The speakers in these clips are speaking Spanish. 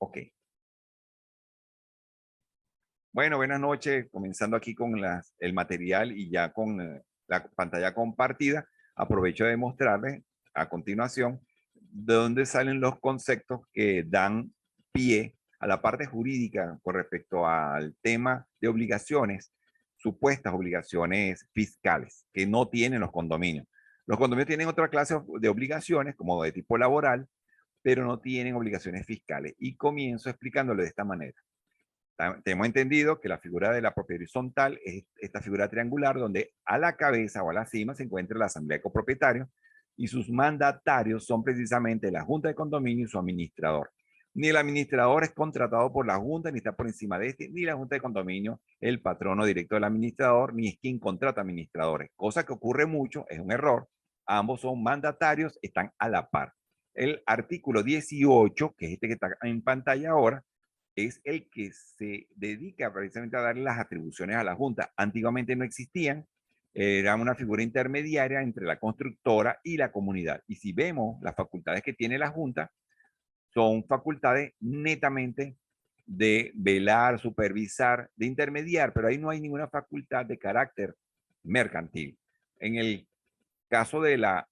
Ok. Bueno, buenas noches. Comenzando aquí con el material y ya con la pantalla compartida. Aprovecho de mostrarles a continuación de dónde salen los conceptos que dan pie a la parte jurídica con respecto al tema de obligaciones, supuestas obligaciones fiscales que no tienen los condominios. Los condominios tienen otra clase de obligaciones, como de tipo laboral, pero no tienen obligaciones fiscales. Y comienzo explicándolo de esta manera. Tenemos entendido que la figura de la propiedad horizontal es esta figura triangular donde a la cabeza o a la cima se encuentra la asamblea de copropietarios y sus mandatarios son precisamente la junta de condominio y su administrador. Ni el administrador es contratado por la junta, ni está por encima de este, ni la junta de condominio el patrono directo del administrador, ni es quien contrata administradores. Cosa que ocurre mucho, es un error. Ambos son mandatarios, están a la par. El artículo 18, que es este que está en pantalla ahora, es el que se dedica precisamente a darle las atribuciones a la Junta. Antiguamente no existían, era una figura intermediaria entre la constructora y la comunidad. Y si vemos las facultades que tiene la Junta, son facultades netamente de velar, supervisar, de intermediar, pero ahí no hay ninguna facultad de carácter mercantil. En el caso de la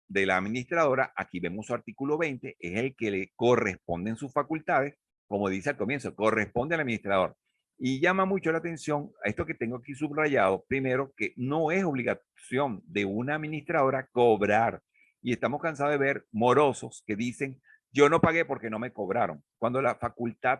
administradora, aquí vemos su artículo 20, es el que le corresponden sus facultades, como dice al comienzo, corresponde al administrador. Y llama mucho la atención a esto que tengo aquí subrayado, primero, que no es obligación de una administradora cobrar. Y estamos cansados de ver morosos que dicen, yo no pagué porque no me cobraron. Cuando la facultad,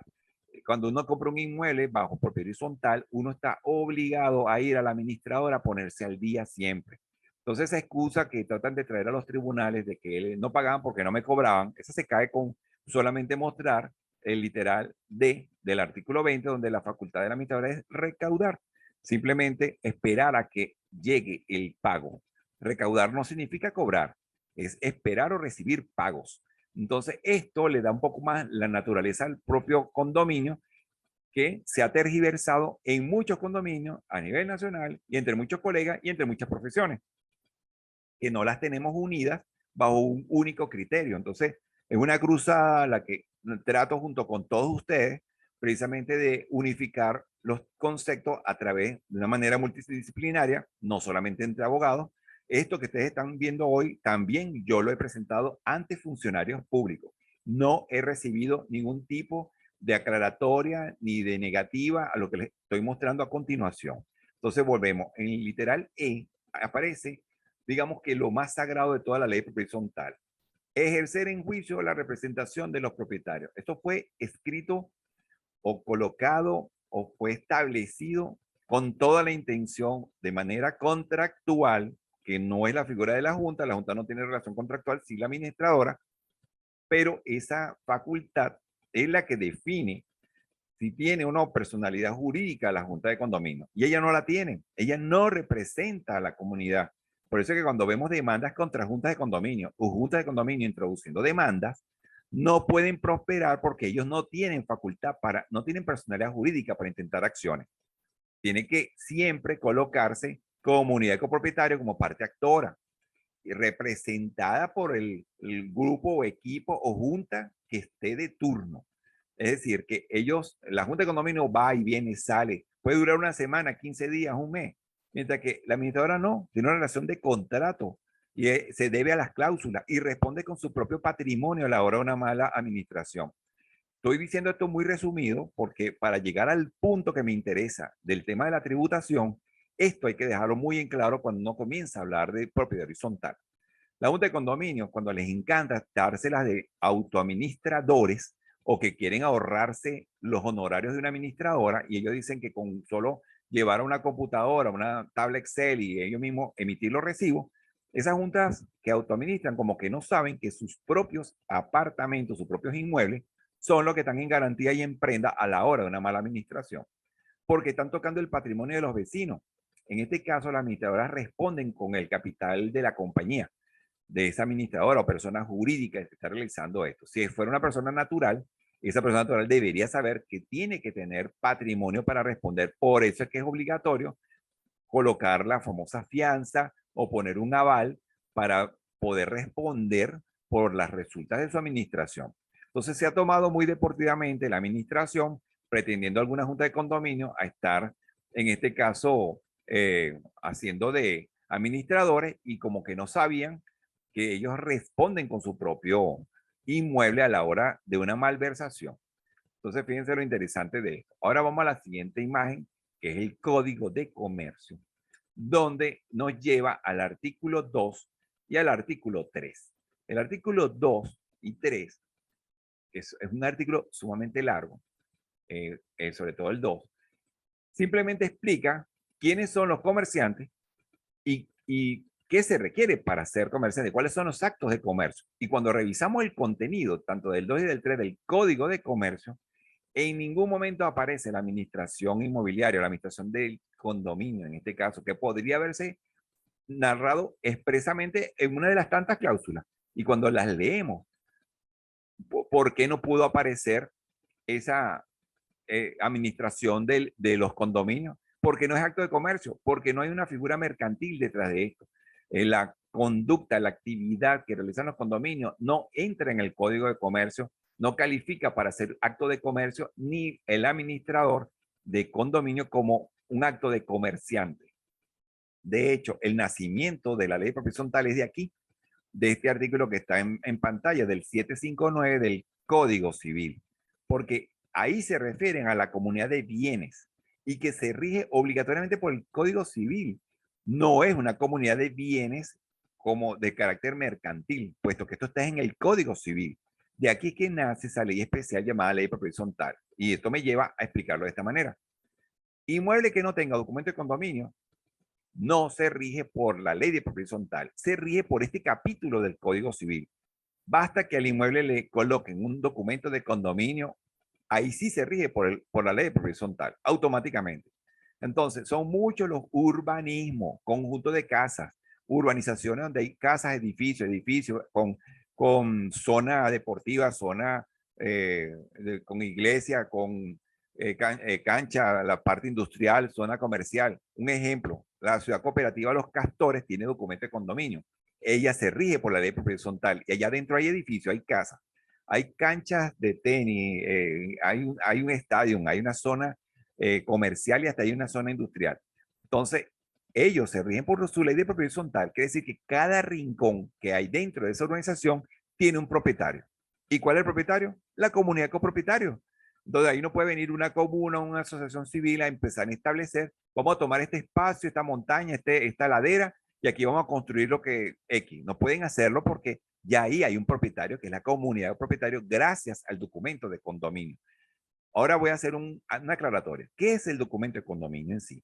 cuando uno compra un inmueble bajo propiedad horizontal, uno está obligado a ir a la administradora a ponerse al día siempre. Entonces, esa excusa que tratan de traer a los tribunales de que no pagaban porque no me cobraban, esa se cae con solamente mostrar el literal del artículo 20, donde la facultad de la administradora es recaudar. Simplemente esperar a que llegue el pago. Recaudar no significa cobrar, es esperar o recibir pagos. Entonces, esto le da un poco más la naturaleza al propio condominio, que se ha tergiversado en muchos condominios a nivel nacional y entre muchos colegas y entre muchas profesiones, que no las tenemos unidas bajo un único criterio. Entonces, es una cruzada la que trato junto con todos ustedes precisamente de unificar los conceptos a través de una manera multidisciplinaria, no solamente entre abogados. Esto que ustedes están viendo hoy, también yo lo he presentado ante funcionarios públicos. No he recibido ningún tipo de aclaratoria ni de negativa a lo que les estoy mostrando a continuación. Entonces volvemos. En el literal E aparece, digamos que lo más sagrado de toda la ley horizontal: ejercer en juicio la representación de los propietarios. Esto fue escrito o colocado o fue establecido con toda la intención de manera contractual, que no es la figura de la Junta no tiene relación contractual, sí la administradora, pero esa facultad es la que define si tiene o no personalidad jurídica la Junta de Condominio. Y ella no la tiene, ella no representa a la comunidad. Por eso es que cuando vemos demandas contra juntas de condominio o juntas de condominio introduciendo demandas, no pueden prosperar porque ellos no tienen facultad para, no tienen personalidad jurídica para intentar acciones. Tiene que siempre colocarse comunidad de copropietarios como parte actora, y representada por el grupo o equipo o junta que esté de turno. Es decir, que ellos, la junta de condominio va y viene, sale, puede durar una semana, 15 días, un mes, mientras que la administradora no, tiene una relación de contrato y se debe a las cláusulas y responde con su propio patrimonio a la hora de una mala administración. Estoy diciendo esto muy resumido porque para llegar al punto que me interesa del tema de la tributación, esto hay que dejarlo muy en claro cuando uno comienza a hablar de propiedad horizontal. La Junta de Condominio, cuando les encanta dárselas de autoadministradores o que quieren ahorrarse los honorarios de una administradora, y ellos dicen que con solo llevar a una computadora, una tabla Excel y ellos mismos emitir los recibos, esas juntas que autoadministran como que no saben que sus propios apartamentos, sus propios inmuebles, son los que están en garantía y en prenda a la hora de una mala administración, porque están tocando el patrimonio de los vecinos. En este caso, las administradoras responden con el capital de la compañía, de esa administradora o persona jurídica que está realizando esto. Si fuera una persona natural, esa persona natural debería saber que tiene que tener patrimonio para responder. Por eso es que es obligatorio colocar la famosa fianza o poner un aval para poder responder por las resultas de su administración. Entonces se ha tomado muy deportivamente la administración, pretendiendo alguna junta de condominio a estar, en este caso, haciendo de administradores y como que no sabían que ellos responden con su propio inmueble a la hora de una malversación. Entonces, fíjense lo interesante de esto. Ahora vamos a la siguiente imagen, que es el Código de Comercio, donde nos lleva al artículo 2 y al artículo 3. El artículo 2 y 3 es un artículo sumamente largo, sobre todo el 2, simplemente explica quiénes son los comerciantes y qué se requiere para ser comerciante, cuáles son los actos de comercio. Y cuando revisamos el contenido, tanto del 2 y del 3 del Código de Comercio, en ningún momento aparece la administración inmobiliaria, la administración del condominio, en este caso, que podría haberse narrado expresamente en una de las tantas cláusulas. Y cuando las leemos, ¿por qué no pudo aparecer esa administración de los condominios? Porque no es acto de comercio, porque no hay una figura mercantil detrás de esto. La conducta, la actividad que realizan los condominios no entra en el Código de Comercio, no califica para ser acto de comercio, ni el administrador de condominio como un acto de comerciante. De hecho, el nacimiento de la ley de propiedad horizontal es de aquí, de este artículo que está en pantalla, del 759 del Código Civil, porque ahí se refieren a la comunidad de bienes y que se rige obligatoriamente por el Código Civil. No es una comunidad de bienes como de carácter mercantil, puesto que esto está en el Código Civil. De aquí es que nace esa ley especial llamada ley de propiedad horizontal. Y esto me lleva a explicarlo de esta manera. Inmueble que no tenga documento de condominio no se rige por la ley de propiedad horizontal, se rige por este capítulo del Código Civil. Basta que al inmueble le coloquen un documento de condominio, ahí sí se rige por la ley de propiedad horizontal, automáticamente. Entonces, son muchos los urbanismos, conjuntos de casas, urbanizaciones donde hay casas, edificios con zona deportiva, zona con iglesia, con cancha, la parte industrial, zona comercial. Un ejemplo, la ciudad cooperativa Los Castores tiene documento de condominio. Ella se rige por la ley de propiedad horizontal y allá adentro hay edificios, hay casas, hay canchas de tenis, hay un estadio, hay una zona comercial y hasta hay una zona industrial. Entonces, ellos se rigen por su ley de propiedad horizontal, quiere decir que cada rincón que hay dentro de esa organización tiene un propietario. ¿Y cuál es el propietario? La comunidad de copropietarios. Entonces ahí no puede venir una comuna, una asociación civil a empezar a establecer, vamos a tomar este espacio, esta montaña, esta ladera, y aquí vamos a construir lo que X. No pueden hacerlo porque ya ahí hay un propietario, que es la comunidad de propietarios, gracias al documento de condominio. Ahora voy a hacer una aclaratoria. ¿Qué es el documento de condominio en sí?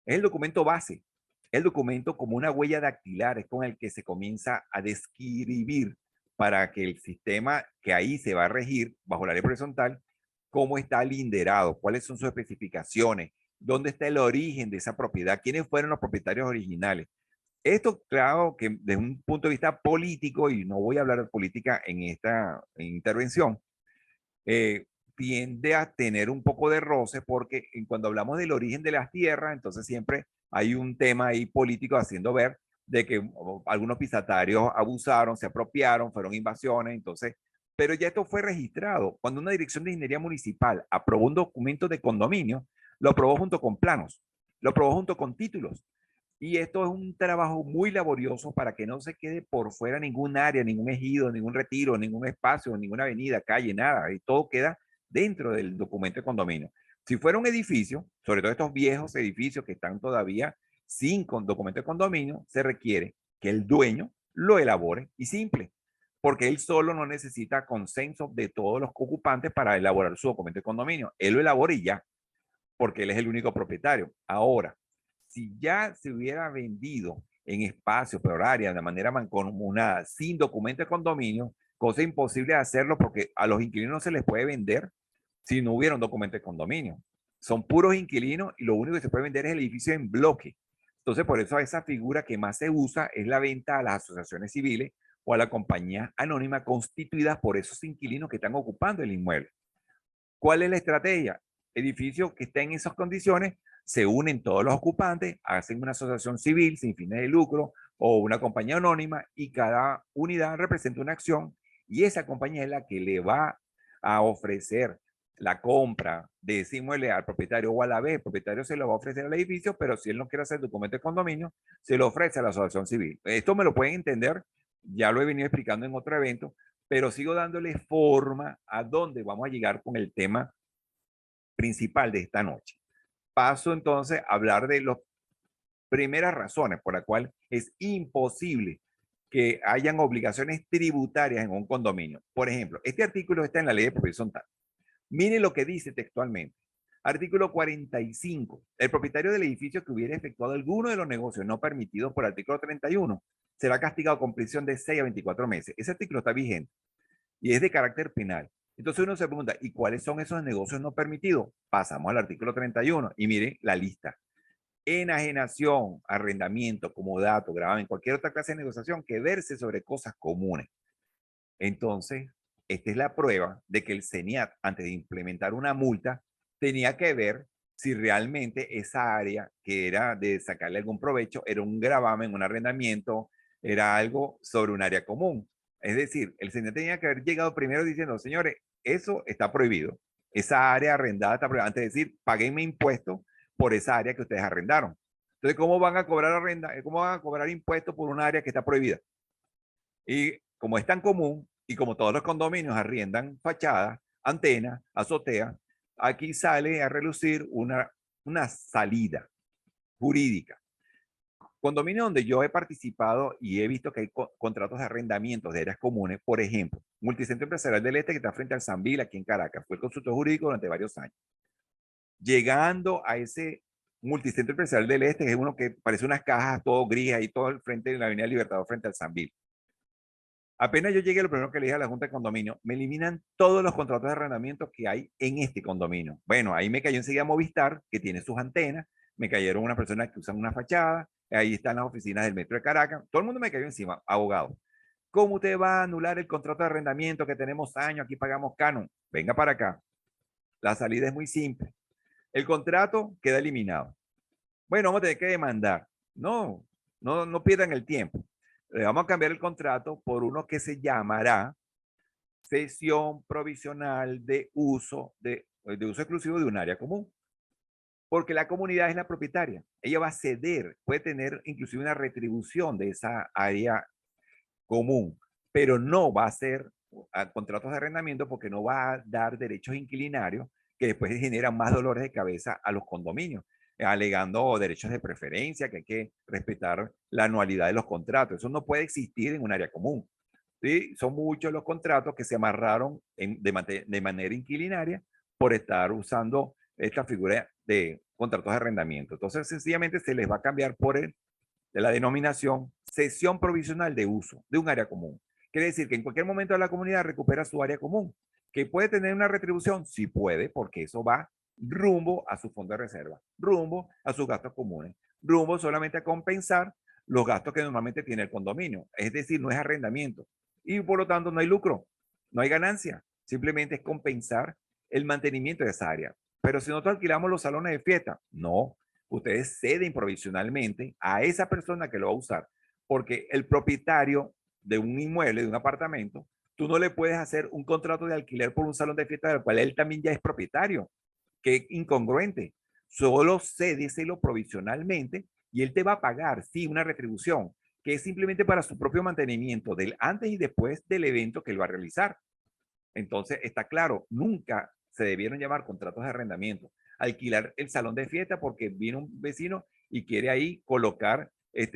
Es el documento base, el documento como una huella dactilar, es con el que se comienza a describir para que el sistema que ahí se va a regir bajo la ley horizontal, cómo está linderado, cuáles son sus especificaciones, dónde está el origen de esa propiedad, quiénes fueron los propietarios originales. Esto, claro, que desde un punto de vista político, y no voy a hablar de política en esta intervención, eh, tiende a tener un poco de roce porque cuando hablamos del origen de las tierras, entonces siempre hay un tema ahí político haciendo ver de que algunos pisatarios abusaron, se apropiaron, fueron invasiones, entonces, pero ya esto fue registrado. Cuando una dirección de ingeniería municipal aprobó un documento de condominio, lo aprobó junto con planos, lo aprobó junto con títulos. Y esto es un trabajo muy laborioso para que no se quede por fuera ningún área, ningún ejido, ningún retiro, ningún espacio, ninguna avenida, calle, nada. Y todo queda dentro del documento de condominio. Si fuera un edificio, sobre todo estos viejos edificios que están todavía sin documento de condominio, se requiere que el dueño lo elabore y simple, porque él solo no necesita consenso de todos los ocupantes para elaborar su documento de condominio. Él lo elabora y ya, porque él es el único propietario. Ahora, si ya se hubiera vendido en espacio, por área, de manera mancomunada, sin documento de condominio, cosa imposible de hacerlo porque a los inquilinos no se les puede vender si no hubiera un documento de condominio. Son puros inquilinos y lo único que se puede vender es el edificio en bloque. Entonces, por eso esa figura que más se usa es la venta a las asociaciones civiles o a la compañía anónima constituidas por esos inquilinos que están ocupando el inmueble. ¿Cuál es la estrategia? Edificio que está en esas condiciones, se unen todos los ocupantes, hacen una asociación civil sin fines de lucro o una compañía anónima y cada unidad representa una acción y esa compañía es la que le va a ofrecer la compra de ese inmueble al propietario o a la vez, el propietario se lo va a ofrecer al edificio, pero si él no quiere hacer documento de condominio, se lo ofrece a la asociación civil. Esto me lo pueden entender, ya lo he venido explicando en otro evento, pero sigo dándole forma a dónde vamos a llegar con el tema principal de esta noche. Paso entonces a hablar de las primeras razones por las cuales es imposible que hayan obligaciones tributarias en un condominio. Por ejemplo, este artículo está en la ley de propiedad horizontal. Mire lo que dice textualmente. Artículo 45. El propietario del edificio que hubiera efectuado alguno de los negocios no permitidos por el artículo 31 será castigado con prisión de 6 a 24 meses. Ese artículo está vigente y es de carácter penal. Entonces uno se pregunta, ¿y cuáles son esos negocios no permitidos? Pasamos al artículo 31 y mire la lista. Enajenación, arrendamiento, comodato, gravamen, cualquier otra clase de negociación que verse sobre cosas comunes. Entonces, esta es la prueba de que el CENIAT, antes de implementar una multa, tenía que ver si realmente esa área que era de sacarle algún provecho era un gravamen, un arrendamiento, era algo sobre un área común. Es decir, el CENIAT tenía que haber llegado primero diciendo, señores, eso está prohibido. Esa área arrendada está prohibida. Antes de decir, paguenme impuestos por esa área que ustedes arrendaron. Entonces, ¿cómo van a cobrar cómo van a cobrar impuestos por un área que está prohibida? Y como es tan común, y como todos los condominios arriendan fachadas, antenas, azotea, aquí sale a relucir una salida jurídica. Condominio donde yo he participado y he visto que hay contratos de arrendamientos de áreas comunes, por ejemplo, Multicentro Empresarial del Este que está frente al Sambil aquí en Caracas, fue el consultor jurídico durante varios años. Llegando a ese Multicentro Empresarial del Este, que es uno que parece unas cajas todo gris ahí todo el frente de la Avenida Libertador frente al Sambil. Apenas yo llegué, lo primero que le dije a la Junta de Condominio, me eliminan todos los contratos de arrendamiento que hay en este condominio. Bueno, ahí me cayó enseguida Movistar, que tiene sus antenas, me cayeron unas personas que usan una fachada, ahí están las oficinas del Metro de Caracas, todo el mundo me cayó encima, abogado. ¿Cómo usted va a anular el contrato de arrendamiento que tenemos años, aquí pagamos canon? Venga para acá. La salida es muy simple. El contrato queda eliminado. Bueno, vamos a tener que demandar. No pierdan el tiempo. Le vamos a cambiar el contrato por uno que se llamará cesión provisional de uso exclusivo de un área común. Porque la comunidad es la propietaria. Ella va a ceder, puede tener inclusive una retribución de esa área común, pero no va a ser contratos de arrendamiento porque no va a dar derechos inquilinarios que después generan más dolores de cabeza a los condominios, alegando derechos de preferencia, que hay que respetar la anualidad de los contratos. Eso no puede existir en un área común. ¿Sí? Son muchos los contratos que se amarraron de manera inquilinaria por estar usando esta figura de contratos de arrendamiento. Entonces, sencillamente se les va a cambiar por de la denominación cesión provisional de uso de un área común. Quiere decir que en cualquier momento la comunidad recupera su área común. ¿Que puede tener una retribución? Sí puede, porque eso va rumbo a su fondo de reserva, rumbo a sus gastos comunes, rumbo solamente a compensar los gastos que normalmente tiene el condominio. Es decir, no es arrendamiento. Y por lo tanto no hay lucro, no hay ganancia. Simplemente es compensar el mantenimiento de esa área. Pero si nosotros alquilamos los salones de fiesta, no, ustedes ceden provisionalmente a esa persona que lo va a usar, porque el propietario de un inmueble, de un apartamento, tú no le puedes hacer un contrato de alquiler por un salón de fiesta del cual él también ya es propietario. Qué incongruente. Solo cédeselo provisionalmente y él te va a pagar, sí, una retribución, que es simplemente para su propio mantenimiento del antes y después del evento que él va a realizar. Entonces, está claro, nunca se debieron llamar contratos de arrendamiento. Alquilar el salón de fiesta porque vino un vecino y quiere ahí colocar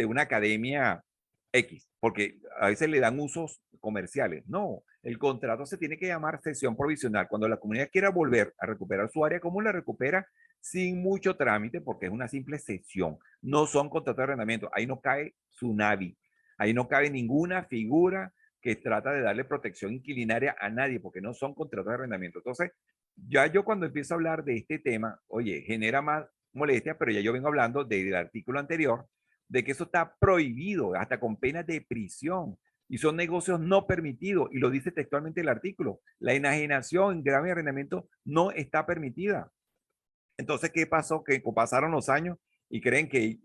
una academia X, porque a veces le dan usos comerciales. No, el contrato se tiene que llamar cesión provisional. Cuando la comunidad quiera volver a recuperar su área común, la recupera sin mucho trámite porque es una simple cesión. No son contratos de arrendamiento. Ahí no cae Tsunavi. Ahí no cabe ninguna figura que trata de darle protección inquilinaria a nadie, porque no son contratos de arrendamiento. Entonces, ya yo cuando empiezo a hablar de este tema, oye, genera más molestia, pero ya yo vengo hablando del artículo anterior, de que eso está prohibido, hasta con penas de prisión, y son negocios no permitidos, y lo dice textualmente el artículo. La enajenación en grave arrendamiento no está permitida. Entonces, ¿qué pasó? Que pasaron los años y creen que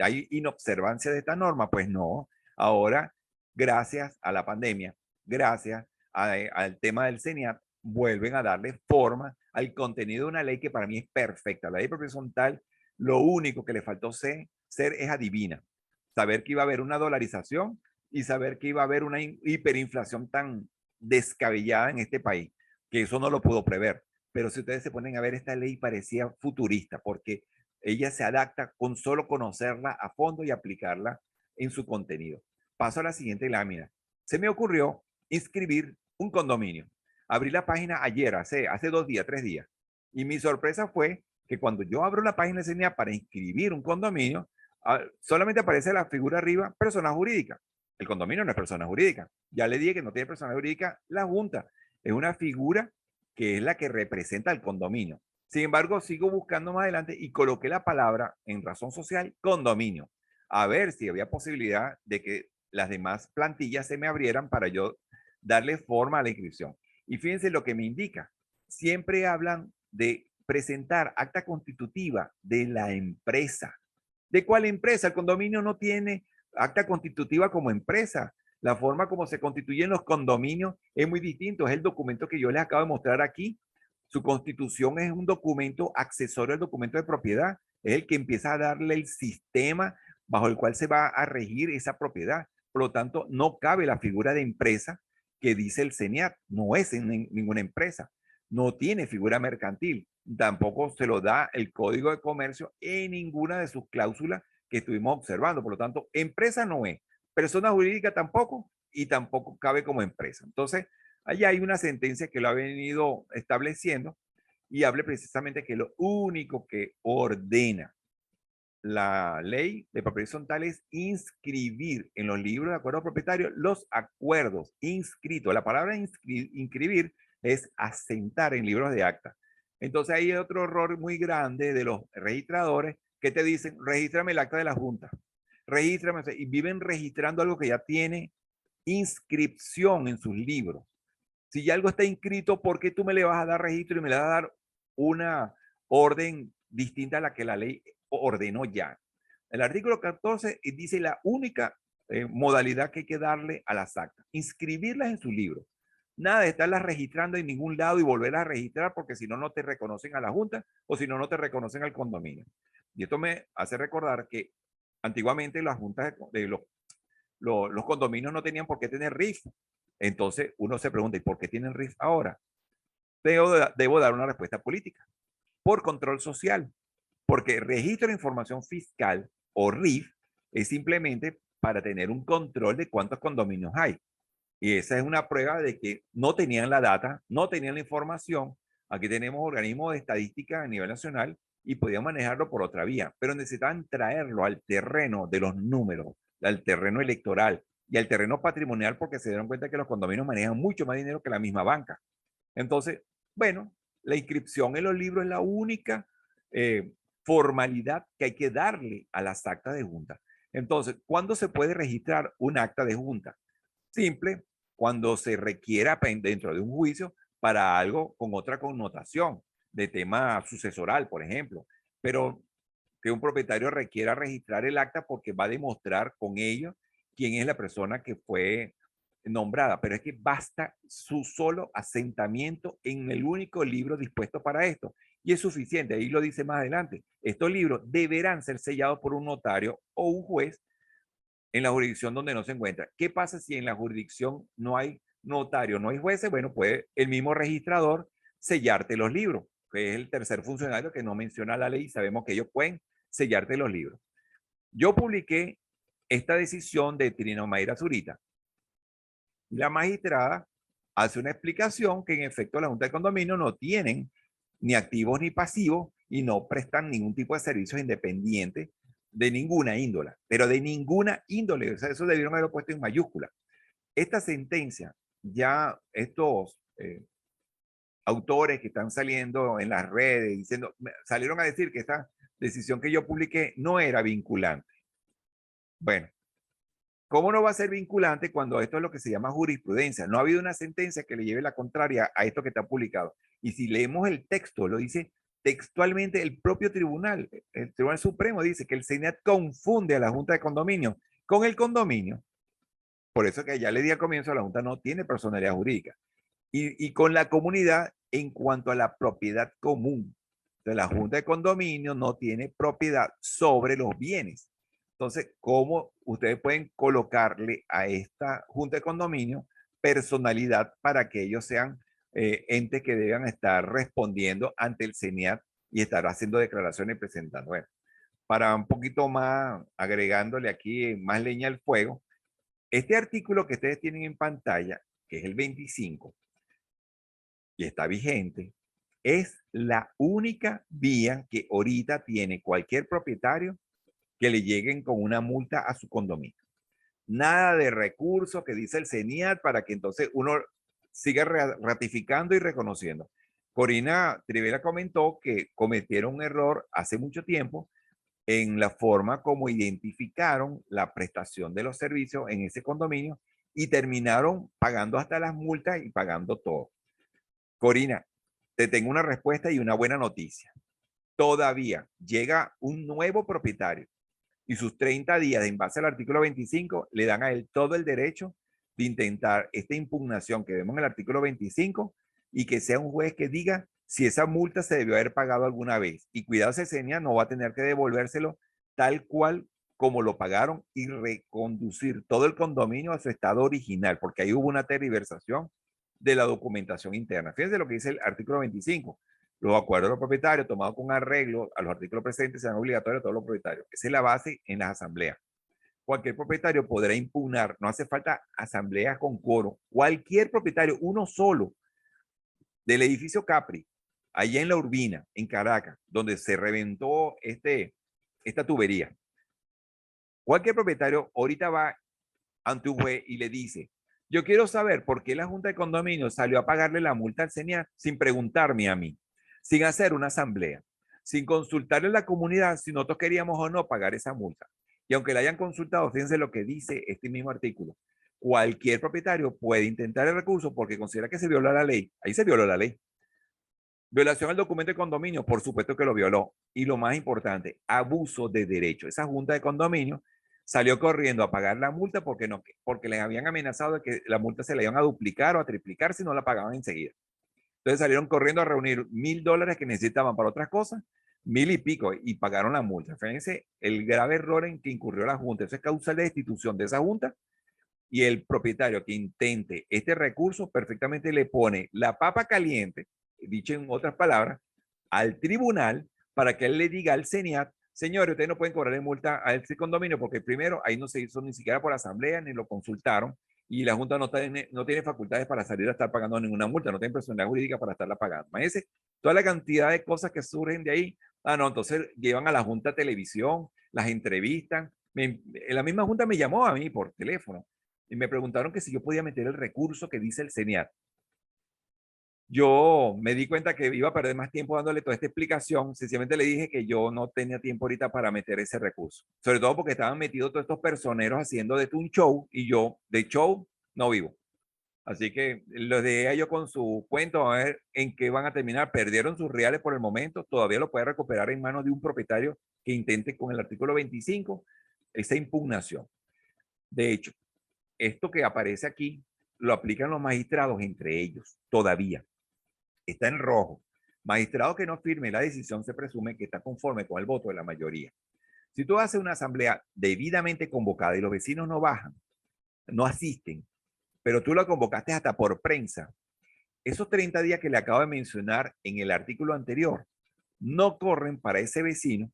hay inobservancia de esta norma. Pues no, ahora, gracias a la pandemia, gracias al tema del CENIAT, vuelven a darle forma al contenido de una ley que para mí es perfecta. La ley de propiedad horizontal, lo único que le faltó ser es adivina. Saber que iba a haber una dolarización y saber que iba a haber una hiperinflación tan descabellada en este país, que eso no lo pudo prever. Pero si ustedes se ponen a ver, esta ley parecía futurista, porque ella se adapta con solo conocerla a fondo y aplicarla en su contenido. Paso a la siguiente lámina. Se me ocurrió inscribir un condominio. Abrí la página ayer, hace 2 días, 3 días. Y mi sorpresa fue que cuando yo abro la página de CENIA para inscribir un condominio, solamente aparece la figura arriba, persona jurídica. El condominio no es persona jurídica. Ya le dije que no tiene persona jurídica la Junta. Es una figura que es la que representa el condominio. Sin embargo, sigo buscando más adelante y coloqué la palabra en razón social condominio. A ver si había posibilidad de que las demás plantillas se me abrieran para yo darle forma a la inscripción. Y fíjense lo que me indica. Siempre hablan de presentar acta constitutiva de la empresa. ¿De cuál empresa? El condominio no tiene acta constitutiva como empresa. La forma como se constituyen los condominios es muy distinto. Es el documento que yo les acabo de mostrar aquí. Su constitución es un documento accesorio al documento de propiedad. Es el que empieza a darle el sistema bajo el cual se va a regir esa propiedad. Por lo tanto, no cabe la figura de empresa que dice el CENIAT. No es en ninguna empresa. No tiene figura mercantil. Tampoco se lo da el Código de Comercio en ninguna de sus cláusulas que estuvimos observando. Por lo tanto, empresa no es. Persona jurídica tampoco y tampoco cabe como empresa. Entonces, allí hay una sentencia que lo ha venido estableciendo y habla precisamente que lo único que ordena la ley de propiedad horizontal es inscribir en los libros de acuerdo propietario los acuerdos inscritos. La palabra inscribir es asentar en libros de acta. Entonces hay otro error muy grande de los registradores que te dicen, regístrame el acta de la Junta, regístrame, y viven registrando algo que ya tiene inscripción en sus libros. Si ya algo está inscrito, ¿por qué tú me le vas a dar registro y me le vas a dar una orden distinta a la que la ley ordenó ya? El artículo 14 dice la única modalidad que hay que darle a las actas, inscribirlas en su libro. Nada de estarlas registrando en ningún lado y volver a registrar porque si no, no te reconocen a la Junta o si no, no te reconocen al condominio. Y esto me hace recordar que antiguamente las juntas de los condominios no tenían por qué tener RIF. Entonces uno se pregunta, ¿y por qué tienen RIF ahora? Debo dar una respuesta política. Por control social. Porque registro de información fiscal o RIF es simplemente para tener un control de cuántos condominios hay. Y esa es una prueba de que no tenían la data, no tenían la información. Aquí tenemos organismos de estadística a nivel nacional y podían manejarlo por otra vía, pero necesitaban traerlo al terreno de los números, al terreno electoral y al terreno patrimonial porque se dieron cuenta que los condominios manejan mucho más dinero que la misma banca. Entonces, bueno, la inscripción en los libros es la única formalidad que hay que darle a las actas de junta. Entonces, ¿cuándo se puede registrar un acta de junta? Simple, cuando se requiera dentro de un juicio para algo con otra connotación, de tema sucesoral, por ejemplo. Pero que un propietario requiera registrar el acta porque va a demostrar con ello quién es la persona que fue nombrada, pero es que basta su solo asentamiento en el único libro dispuesto para esto. Y es suficiente, ahí lo dice más adelante. Estos libros deberán ser sellados por un notario o un juez en la jurisdicción donde no se encuentra. ¿Qué pasa si en la jurisdicción no hay notario, no hay jueces? Bueno, puede el mismo registrador sellarte los libros, que es el tercer funcionario que no menciona la ley. Sabemos que ellos pueden sellarte los libros. Yo publiqué esta decisión de Trino Mayra Zurita. La magistrada hace una explicación que en efecto la Junta de Condominio no tienen ni activos ni pasivos y no prestan ningún tipo de servicios independientes de ninguna índole, pero de ninguna índole. O sea, eso debieron haberlo puesto en mayúscula. Esta sentencia, ya estos autores que están saliendo en las redes diciendo, salieron a decir que esta decisión que yo publiqué no era vinculante. Bueno, ¿cómo no va a ser vinculante cuando esto es lo que se llama jurisprudencia? No ha habido una sentencia que le lleve la contraria a esto que está publicado. Y si leemos el texto, lo dice textualmente el propio tribunal. El Tribunal Supremo dice que el CENIAT confunde a la Junta de Condominio con el condominio. Por eso que ya le di al comienzo, la Junta no tiene personalidad jurídica. Y con la comunidad en cuanto a la propiedad común. Entonces, la Junta de Condominio no tiene propiedad sobre los bienes. Entonces, ¿cómo ustedes pueden colocarle a esta Junta de Condominio personalidad para que ellos sean entes que deban estar respondiendo ante el CENIAT y estar haciendo declaraciones y presentando? Bueno, para un poquito más, agregándole aquí más leña al fuego, este artículo que ustedes tienen en pantalla, que es el 25, y está vigente, es la única vía que ahorita tiene cualquier propietario que le lleguen con una multa a su condominio. Nada de recursos que dice el CENIAT para que entonces uno siga ratificando y reconociendo. Corina Trivera comentó que cometieron un error hace mucho tiempo en la forma como identificaron la prestación de los servicios en ese condominio y terminaron pagando hasta las multas y pagando todo. Corina, te tengo una respuesta y una buena noticia. Todavía llega un nuevo propietario y sus 30 días en base al artículo 25 le dan a él todo el derecho de intentar esta impugnación que vemos en el artículo 25 y que sea un juez que diga si esa multa se debió haber pagado alguna vez. Y cuidado, Cesenia no va a tener que devolvérselo tal cual como lo pagaron y reconducir todo el condominio a su estado original, porque ahí hubo una tergiversación de la documentación interna. Fíjense lo que dice el artículo 25. Los acuerdos de los propietarios tomados con arreglo a los artículos presentes serán obligatorios a todos los propietarios. Esa es la base en las asambleas. Cualquier propietario podrá impugnar, no hace falta asambleas con quórum. Cualquier propietario, uno solo, del edificio Capri, allá en La Urbina, en Caracas, donde se reventó esta tubería. Cualquier propietario ahorita va ante un juez y le dice, yo quiero saber por qué la Junta de Condominio salió a pagarle la multa al CENIAT sin preguntarme a mí, sin hacer una asamblea, sin consultarle a la comunidad si nosotros queríamos o no pagar esa multa. Y aunque la hayan consultado, fíjense lo que dice este mismo artículo. Cualquier propietario puede intentar el recurso porque considera que se violó la ley. Ahí se violó la ley. Violación al documento de condominio, por supuesto que lo violó. Y lo más importante, abuso de derecho. Esa junta de condominio salió corriendo a pagar la multa porque, no, porque les habían amenazado de que la multa se la iban a duplicar o a triplicar si no la pagaban enseguida. Entonces salieron corriendo a reunir $1,000 que necesitaban para otras cosas, 1,000 y pico, y pagaron la multa. Fíjense el grave error en que incurrió la junta. Eso es causa de destitución de esa junta y el propietario que intente este recurso perfectamente le pone la papa caliente, dicho en otras palabras, al tribunal para que él le diga al CENIAT, señores, ustedes no pueden cobrarle multa a este condominio porque primero ahí no se hizo ni siquiera por asamblea ni lo consultaron y la Junta no tiene facultades para salir a estar pagando ninguna multa, no tiene personalidad jurídica para estarla pagando. Imagínense toda la cantidad de cosas que surgen de ahí. Ah, no, entonces llevan a la Junta a televisión, las entrevistan. La misma Junta me llamó a mí por teléfono y me preguntaron que si yo podía meter el recurso que dice el CENIAT. Yo me di cuenta que iba a perder más tiempo dándole toda esta explicación. Sencillamente le dije que yo no tenía tiempo ahorita para meter ese recurso. Sobre todo porque estaban metidos todos estos personeros haciendo de esto un show y yo de show no vivo. Así que los dejé a ellos con su cuento a ver en qué van a terminar. Perdieron sus reales por el momento. Todavía lo puede recuperar en manos de un propietario que intente con el artículo 25 esa impugnación. De hecho, esto que aparece aquí lo aplican los magistrados entre ellos todavía. Está en rojo. Magistrado que no firme la decisión se presume que está conforme con el voto de la mayoría. Si tú haces una asamblea debidamente convocada y los vecinos no bajan, no asisten, pero tú la convocaste hasta por prensa, esos 30 días que le acabo de mencionar en el artículo anterior no corren para ese vecino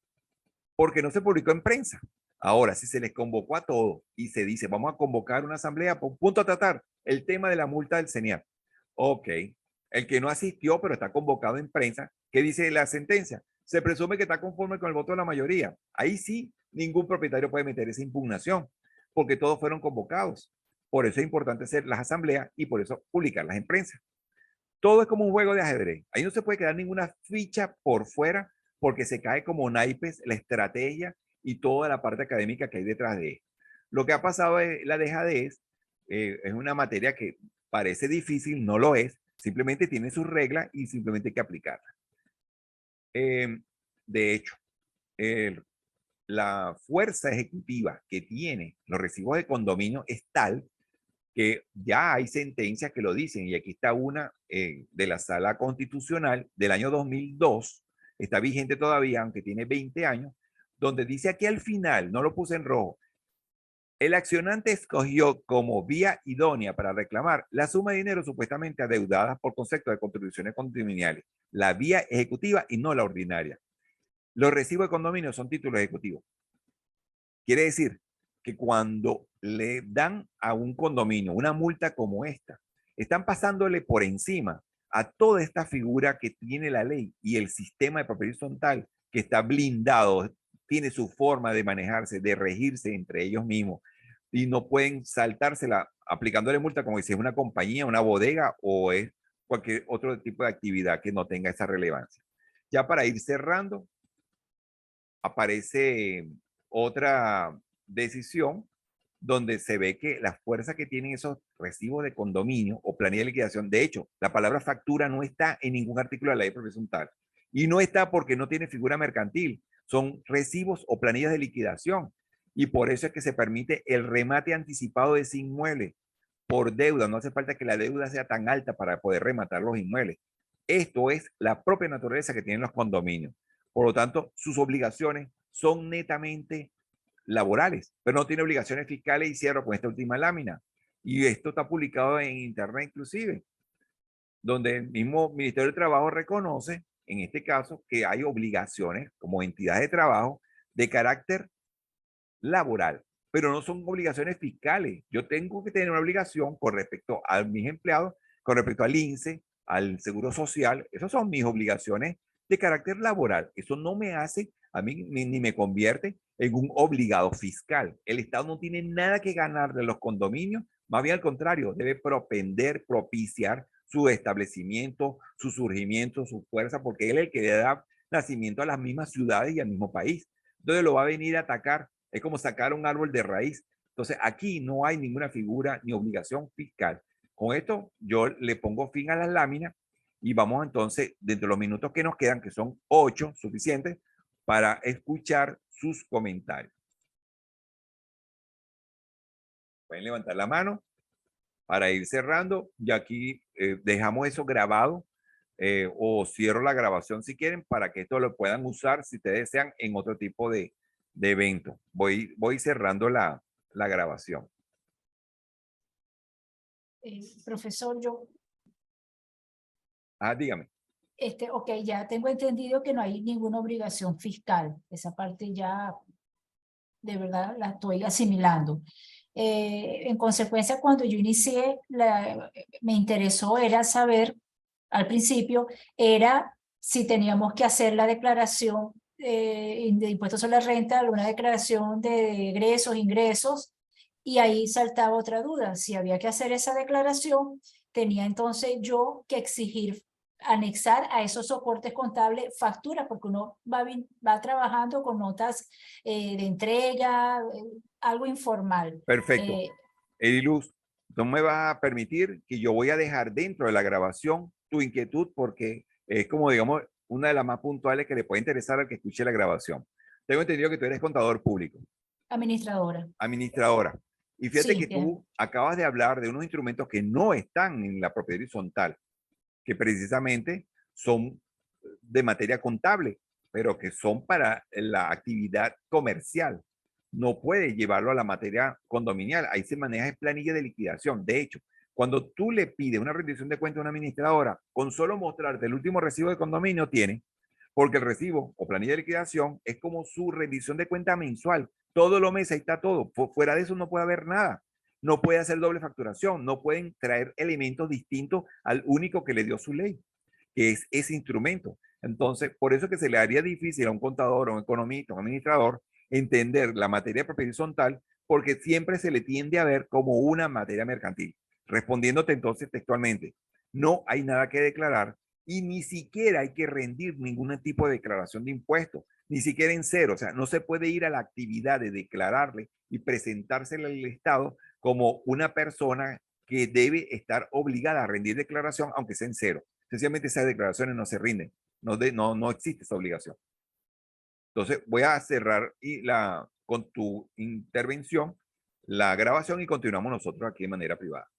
porque no se publicó en prensa. Ahora, si se les convocó a todos y se dice, vamos a convocar una asamblea, punto a tratar, el tema de la multa del CENIAT. Ok, el que no asistió, pero está convocado en prensa, ¿qué dice la sentencia? Se presume que está conforme con el voto de la mayoría. Ahí sí, ningún propietario puede meter esa impugnación, porque todos fueron convocados. Por eso es importante hacer las asambleas y por eso publicarlas en prensa. Todo es como un juego de ajedrez. Ahí no se puede quedar ninguna ficha por fuera porque se cae como naipes la estrategia y toda la parte académica que hay detrás de esto. Lo que ha pasado es la dejadez, es una materia que parece difícil, no lo es, simplemente tiene sus reglas y simplemente hay que aplicarla. De hecho, la fuerza ejecutiva que tiene los recibos de condominio es tal que ya hay sentencias que lo dicen, y aquí está una de la Sala Constitucional del año 2002, está vigente todavía, aunque tiene 20 años, donde dice aquí al final, no lo puse en rojo, el accionante escogió como vía idónea para reclamar la suma de dinero supuestamente adeudada por concepto de contribuciones condominiales, la vía ejecutiva y no la ordinaria. Los recibos de condominio son títulos ejecutivos. Quiere decir que cuando le dan a un condominio una multa como esta, están pasándole por encima a toda esta figura que tiene la ley y el sistema de propiedad horizontal que está blindado, tiene su forma de manejarse, de regirse entre ellos mismos y no pueden saltársela aplicándole multa como si es una compañía, una bodega o es cualquier otro tipo de actividad que no tenga esa relevancia. Ya para ir cerrando, aparece otra decisión donde se ve que la fuerza que tienen esos recibos de condominio o planilla de liquidación, de hecho, la palabra factura no está en ningún artículo de la ley horizontal y no está porque no tiene figura mercantil, son recibos o planillas de liquidación y por eso es que se permite el remate anticipado de ese inmueble por deuda, no hace falta que la deuda sea tan alta para poder rematar los inmuebles. Esto es la propia naturaleza que tienen los condominios. Por lo tanto, sus obligaciones son netamente laborales, pero no tiene obligaciones fiscales y cierro con esta última lámina. Y esto está publicado en internet inclusive, donde el mismo Ministerio de Trabajo reconoce, en este caso, que hay obligaciones como entidades de trabajo de carácter laboral, pero no son obligaciones fiscales. Yo tengo que tener una obligación con respecto a mis empleados, con respecto al INSEE, al Seguro Social. Esas son mis obligaciones de carácter laboral. Eso no me hace a mí ni me convierte en un obligado fiscal. El Estado no tiene nada que ganar de los condominios, más bien al contrario, debe propender, propiciar su establecimiento, su surgimiento, su fuerza, porque él es el que le da nacimiento a las mismas ciudades y al mismo país. Entonces lo va a venir a atacar, es como sacar un árbol de raíz. Entonces aquí no hay ninguna figura ni obligación fiscal. Con esto yo le pongo fin a las láminas y vamos entonces, dentro de los minutos que nos quedan, que son 8 suficientes, para escuchar sus comentarios. Pueden levantar la mano para ir cerrando. Y aquí dejamos eso grabado o cierro la grabación si quieren para que esto lo puedan usar si ustedes desean en otro tipo de evento. Voy cerrando la grabación. Profesor, yo, Dígame. ok, ya tengo entendido que no hay ninguna obligación fiscal. Esa parte ya de verdad la estoy asimilando. En consecuencia, cuando yo inicié, me interesó era saber, al principio, era si teníamos que hacer la declaración de impuestos sobre la renta, una declaración de egresos, ingresos, y ahí saltaba otra duda. Si había que hacer esa declaración, tenía entonces yo que exigir anexar a esos soportes contables facturas, porque uno va trabajando con notas de entrega, algo informal. Perfecto. Ediluz, tú me vas a permitir que yo voy a dejar dentro de la grabación tu inquietud porque es como, digamos, una de las más puntuales que le puede interesar al que escuche la grabación. Tengo entendido que tú eres contador público. Administradora. Administradora. Y fíjate Sí, que tú acabas de hablar de unos instrumentos que no están en la propiedad horizontal, que precisamente son de materia contable, pero que son para la actividad comercial. No puede llevarlo a la materia condominial. Ahí se maneja en planilla de liquidación. De hecho, cuando tú le pides una rendición de cuentas a una administradora, con solo mostrarte el último recibo de condominio tiene, porque el recibo o planilla de liquidación es como su rendición de cuenta mensual. Todo lo mes ahí está todo. Fuera de eso no puede haber nada. No puede hacer doble facturación. No pueden traer elementos distintos al único que le dio su ley, que es ese instrumento. Entonces, por eso que se le haría difícil a un contador, a un economista, a un administrador, entender la materia de propiedad horizontal, porque siempre se le tiende a ver como una materia mercantil. Respondiéndote entonces textualmente, no hay nada que declarar y ni siquiera hay que rendir ningún tipo de declaración de impuestos, ni siquiera en cero. O sea, no se puede ir a la actividad de declararle y presentársele al Estado como una persona que debe estar obligada a rendir declaración, aunque sea en cero. Sencillamente esas declaraciones no se rinden, no existe esa obligación. Entonces voy a cerrar con tu intervención la grabación y continuamos nosotros aquí de manera privada.